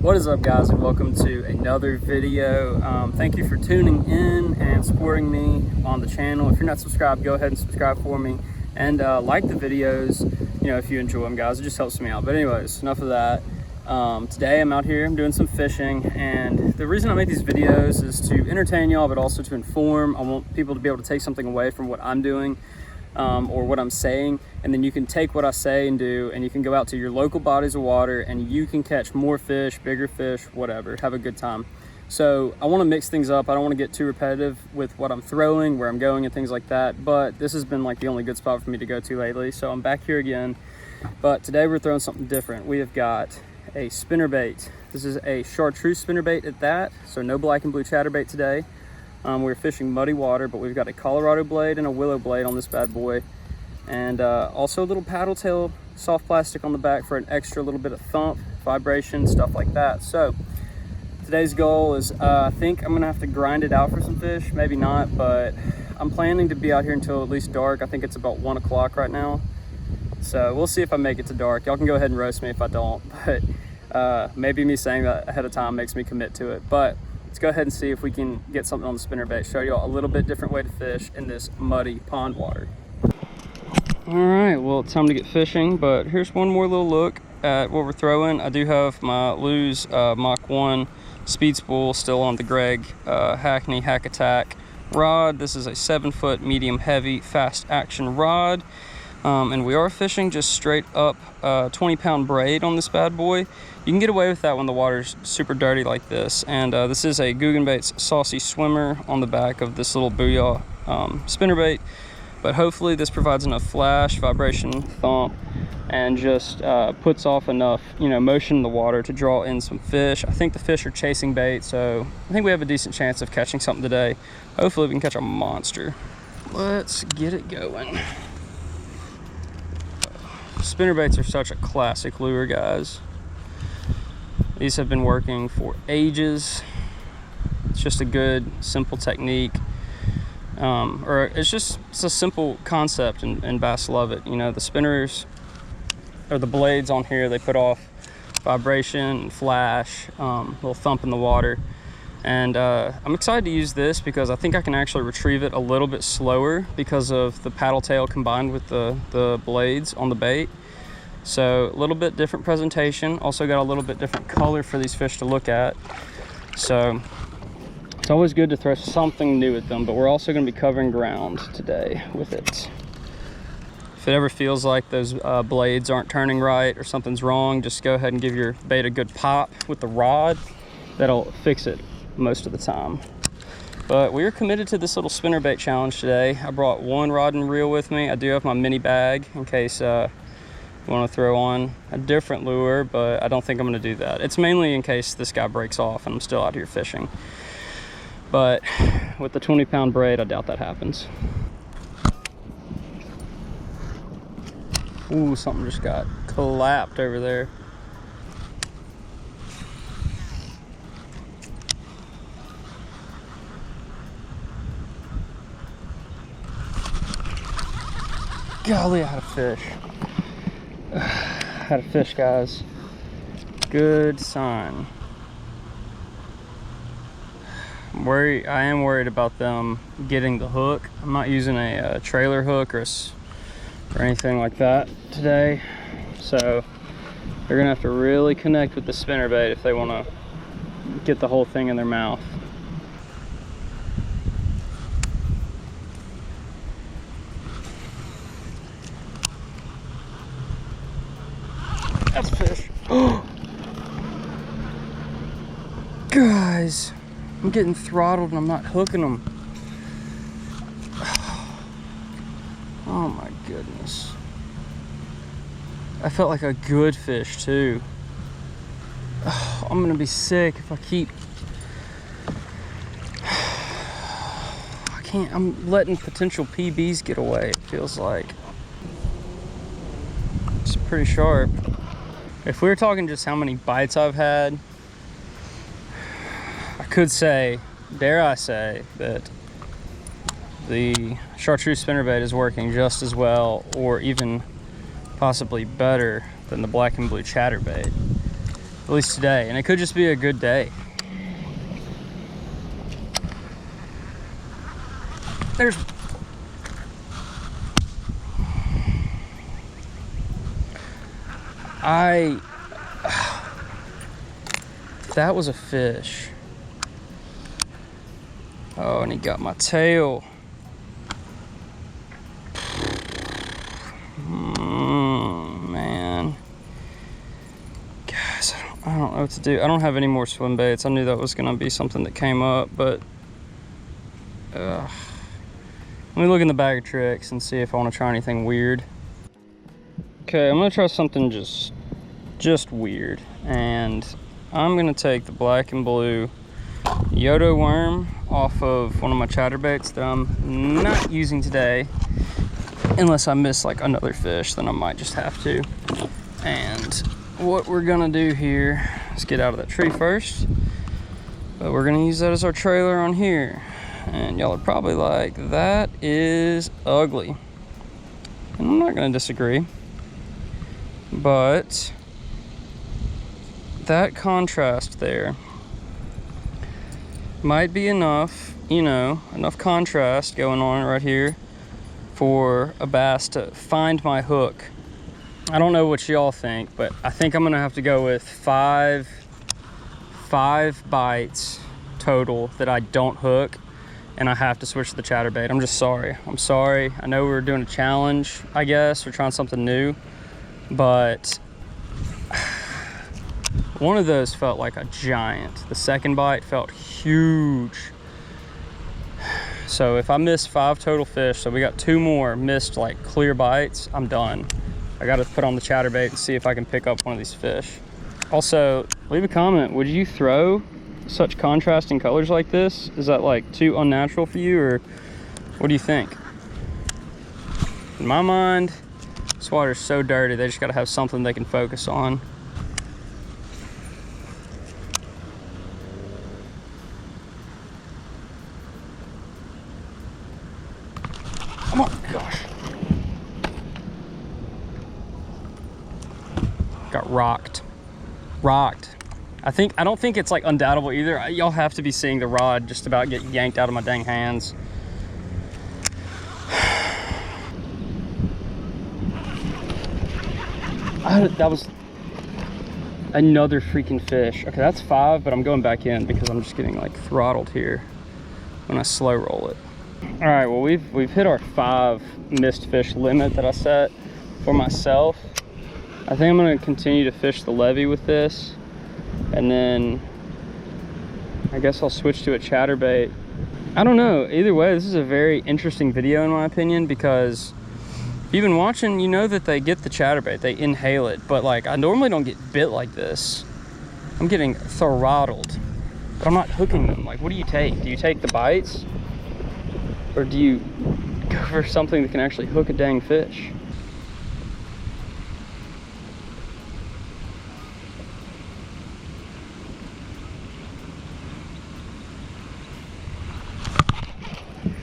What is up, guys, and welcome to another video. Thank you for tuning in and supporting me on the channel. If you're not subscribed, go ahead and subscribe for me, and like the videos, if you enjoy them, guys. It just helps me out. But anyways, enough of that. Today I'm out here, I'm doing some fishing, and the reason I make these videos is to entertain y'all, but also to inform. I want people to be able to take something away from what I'm doing, or what I'm saying, and then you can take what I say and do, and you can go out to your local bodies of water and you can catch more fish, bigger fish, whatever, have a good time. So I want to mix things up. I don't want to get too repetitive with what I'm throwing, where I'm going, and things like that, but this has been like the only good spot for me to go to lately, so I'm back here again. But today we're throwing something different. We have got a spinnerbait. This is a chartreuse spinnerbait at that, so no black and blue chatterbait today. We're fishing muddy water, but we've got a Colorado blade and a willow blade on this bad boy, and also a little paddle tail soft plastic on the back for an extra little bit of thump, vibration, stuff like that. So today's goal is I think I'm gonna have to grind it out for some fish, maybe not, but I'm planning to be out here until at least dark. I think it's about 1 o'clock right now, so we'll see if I make it to dark. Y'all can go ahead and roast me if I don't, but maybe me saying that ahead of time makes me commit to it. But let's go ahead and see if we can get something on the spinnerbait, show y'all a little bit different way to fish in this muddy pond water. All right, well, it's time to get fishing, but here's one more little look at what we're throwing. I do have my Lew's Mach 1 speed spool still on the Greg Hackney Hack Attack rod. This is a 7-foot medium heavy fast action rod. And we are fishing just straight up 20-pound braid on this bad boy. You can get away with that when the water's super dirty like this. And this is a Guggenbait's Saucy Swimmer on the back of this little Booyah spinnerbait. But hopefully this provides enough flash, vibration, thump, and just puts off enough, motion in the water to draw in some fish. I think the fish are chasing bait, so I think we have a decent chance of catching something today. Hopefully we can catch a monster. Let's get it going. Spinnerbaits are such a classic lure, guys. These have been working for ages. It's just a good, simple technique. It's a simple concept, and bass love it. The spinners, or the blades on here, they put off vibration and flash, little thump in the water. And I'm excited to use this because I think I can actually retrieve it a little bit slower because of the paddle tail combined with the blades on the bait. So a little bit different presentation. Also got a little bit different color for these fish to look at. So it's always good to throw something new at them, but we're also going to be covering ground today with it. If it ever feels like those blades aren't turning right or something's wrong, just go ahead and give your bait a good pop with the rod. That'll fix it most of the time. But we are committed to this little spinnerbait challenge today. I brought one rod and reel with me. I do have my mini bag in case you want to throw on a different lure, but I don't think I'm going to do that. It's mainly in case this guy breaks off and I'm still out here fishing. But with the 20-pound braid, I doubt that happens. Ooh, something just got clapped over there. Golly, I had a fish. I had a fish, guys. Good sign. I am worried about them getting the hook. I'm not using a trailer hook or anything like that today. So they're gonna have to really connect with the spinnerbait if they want to get the whole thing in their mouth. That's a fish. Guys, I'm getting throttled and I'm not hooking them. Oh my goodness. I felt like a good fish too. I'm gonna be sick if I keep... I'm letting potential PBs get away, it feels like. It's pretty sharp. If we were talking just how many bites I've had, I could say, dare I say, that the chartreuse spinnerbait is working just as well, or even possibly better than the black and blue chatterbait. at least today, and it could just be a good day. There's that was a fish. Oh, and he got my tail. Man. Guys, I don't know what to do. I don't have any more swim baits. I knew that was gonna be something that came up, but let me look in the bag of tricks and see if I want to try anything weird. Okay, I'm gonna try something just weird, and I'm gonna take the black and blue Yodo worm off of one of my chatterbaits that I'm not using today, unless I miss like another fish, then I might just have to. And what we're gonna do here is get out of that tree first, but we're gonna use that as our trailer on here. And y'all are probably like, that is ugly. And I'm not gonna disagree, but that contrast there might be enough, you know, enough contrast going on right here for a bass to find my hook. I don't know what y'all think, but I think I'm gonna have to go with five bites total that I don't hook, and I have to switch to the chatterbait. I'm just sorry. I'm sorry. I know we're doing a challenge, I guess. We're trying something new, but one of those felt like a giant. The second bite felt huge. So if I miss 5 total fish, so we got 2 more missed like clear bites, I'm done. I gotta put on the chatterbait and see if I can pick up one of these fish. Also, leave a comment. Would you throw such contrasting colors like this? Is that like too unnatural for you, or what do you think? In my mind, this water's so dirty, they just gotta have something they can focus on. Come on, gosh. Got rocked. I don't think it's like undoubtable either. Y'all have to be seeing the rod just about get yanked out of my dang hands. That was another freaking fish. Okay, that's 5, but I'm going back in because I'm just getting like throttled here when I slow roll it. All right, well, we've hit our 5 missed fish limit that I set for myself. I think I'm gonna continue to fish the levee with this, and then I guess I'll switch to a chatterbait. I don't know, either way, this is a very interesting video in my opinion, because if you've been watching, you know that they get the chatterbait, they inhale it, but like I normally don't get bit like this. I'm getting throttled, but I'm not hooking them. Like, what do you take? Do you take the bites? Or do you go for something that can actually hook a dang fish?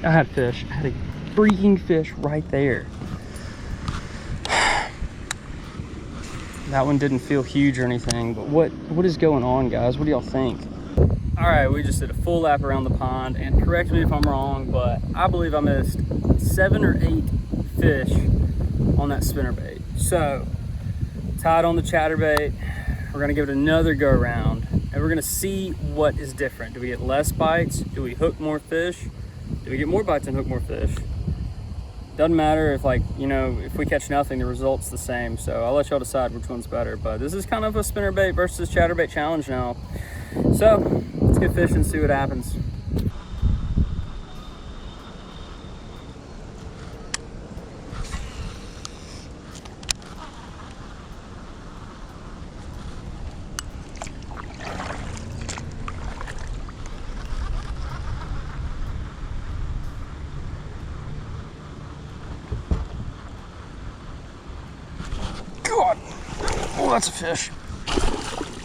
I had fish. I had a freaking fish right there. That one didn't feel huge or anything, but what is going on, guys? What do y'all think? All right, we just did a full lap around the pond, and correct me if I'm wrong, but I believe I missed 7 or 8 fish on that spinnerbait. So, tied on the chatterbait, we're gonna give it another go around, and we're gonna see what is different. Do we get less bites? Do we hook more fish? Do we get more bites and hook more fish? Doesn't matter if, like, you know, if we catch nothing, the result's the same. So I'll let y'all decide which one's better. But this is kind of a spinnerbait versus chatterbait challenge now. So let's get fishing and see what happens. God, oh, that's a fish.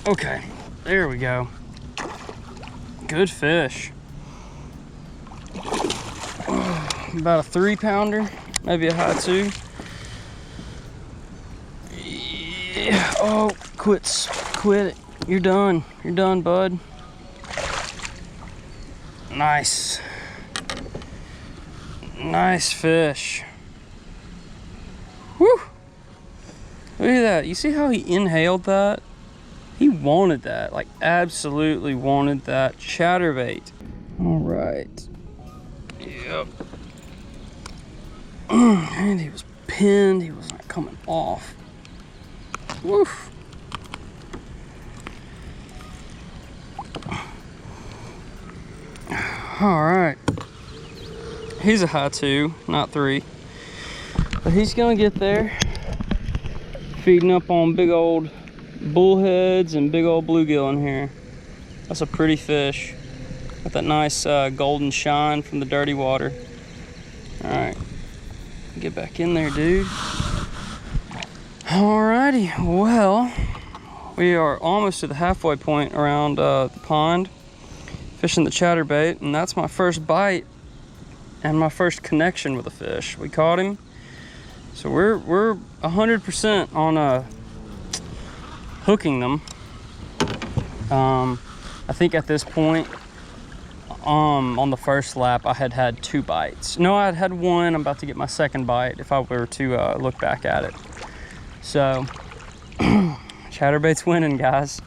Okay, there we go. Good fish. About a 3-pounder, maybe a high 2. Yeah. Oh, quit it. You're done. You're done, bud. Nice. Nice fish. Woo! Look at that. You see how he inhaled that? He wanted that. Like, absolutely wanted that chatterbait. All right. Yep. And he was pinned. He was not coming off. Woof. All right. He's a high 2, not 3. But he's gonna get there. Feeding up on big old bullheads and big old bluegill in here. That's a pretty fish. Got that nice golden shine from the dirty water. All right, get back in there, dude. Alrighty, well, we are almost to the halfway point around the pond, fishing the chatterbait, and that's my first bite and my first connection with a fish. We caught him, so we're 100% on hooking them. I think at this point, on the first lap, I had 2 bites. No, I had 1. I'm about to get my second bite if I were to look back at it. So, chatterbait's winning, guys.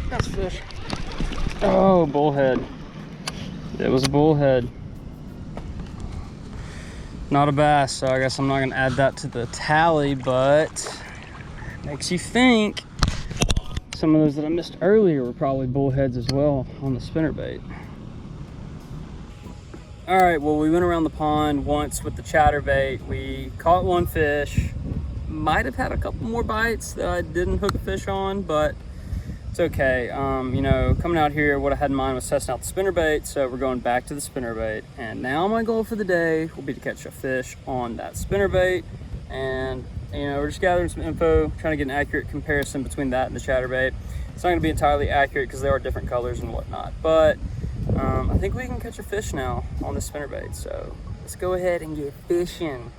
That's fish. Oh, bullhead. It was a bullhead. Not a bass, so I guess I'm not gonna add that to the tally, but makes you think some of those that I missed earlier were probably bullheads as well on the spinnerbait. All right, well, we went around the pond once with the chatterbait. We caught 1 fish. Might have had a couple more bites that I didn't hook a fish on, but it's okay. You know, coming out here, what I had in mind was testing out the spinnerbait, so we're going back to the spinnerbait. And now my goal for the day will be to catch a fish on that spinnerbait. And, you know, we're just gathering some info, trying to get an accurate comparison between that and the chatterbait. It's not gonna be entirely accurate because they are different colors and whatnot, but I think we can catch a fish now on the spinnerbait. So let's go ahead and get fishing.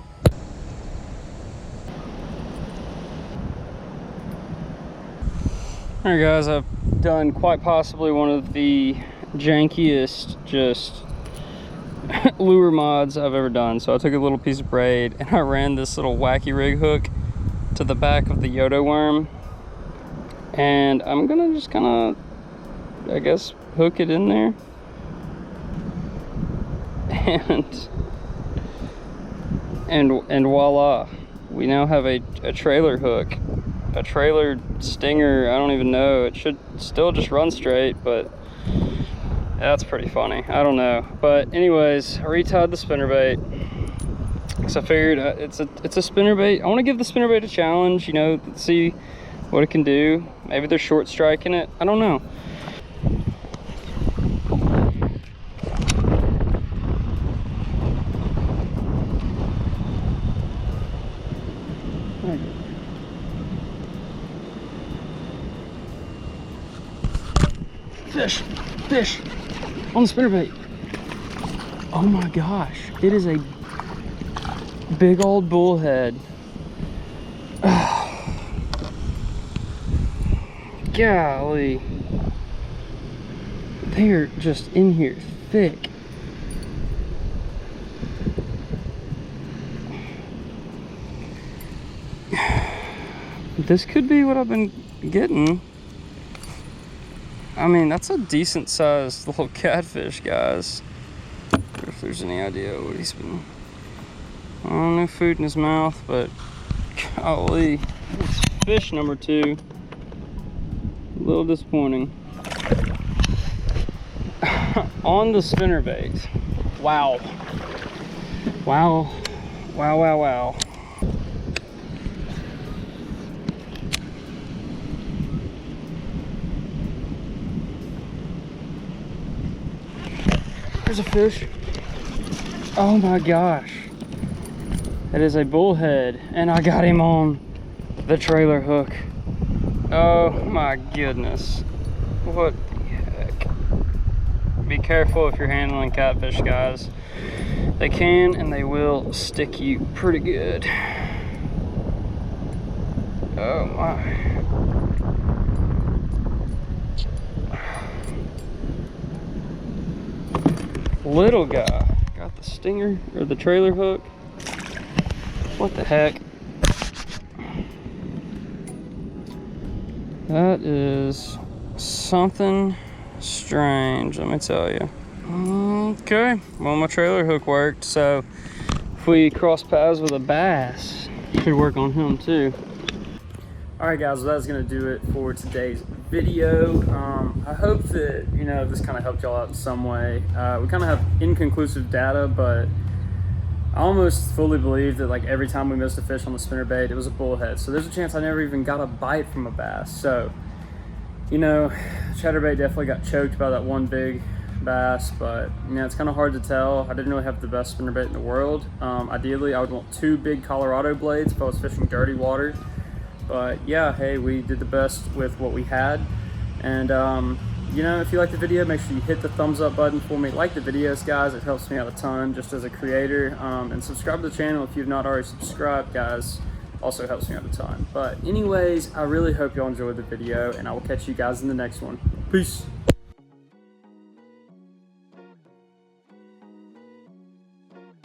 All right, guys, I've done quite possibly one of the jankiest just lure mods I've ever done. So I took a little piece of braid and I ran this little wacky rig hook to the back of the Yodo worm, and I'm gonna just kind of, I guess, hook it in there. And voila, we now have a trailer hook, a trailer stinger. I don't even know, it should still just run straight, but that's pretty funny. I don't know, but anyways, I retied the spinnerbait because I figured it's a spinnerbait. I want to give the spinnerbait a challenge, you know, see what it can do. Maybe they're short striking it, I don't know. Fish on the spinnerbait. Oh my gosh, it is a big old bullhead. Golly, they are just in here thick. This could be what I've been getting. I mean, that's a decent sized little catfish, guys. If there's any idea what he's been, I don't know, food in his mouth, but golly, it's fish number 2. A little disappointing. On the spinnerbait. Wow. Wow. Wow, wow, wow. There's a fish. Oh my gosh. It is a bullhead, and I got him on the trailer hook. Oh my goodness. What the heck? Be careful if you're handling catfish, guys. They can and they will stick you pretty good. Oh my. Little guy got the stinger or the trailer hook. What the heck? That is something strange, let me tell you. Okay, well, my trailer hook worked, so if we cross paths with a bass, could work on him too. All right, guys, well, that's gonna do it for today's video. I hope that, you know, this kind of helped y'all out in some way. We kind of have inconclusive data, but I almost fully believe that like every time we missed a fish on the spinnerbait, it was a bullhead. So there's a chance I never even got a bite from a bass. So, you know, chatterbait definitely got choked by that one big bass, but you know, it's kind of hard to tell. I didn't really have the best spinnerbait in the world. Ideally, I would want 2 big Colorado blades if I was fishing dirty water. But yeah, hey, we did the best with what we had. And you know, if you like the video, make sure you hit the thumbs up button for me. Like the videos, guys, it helps me out a ton just as a creator. And subscribe to the channel if you've not already subscribed, guys. Also helps me out a ton. But anyways, I really hope y'all enjoyed the video, and I will catch you guys in the next one. Peace.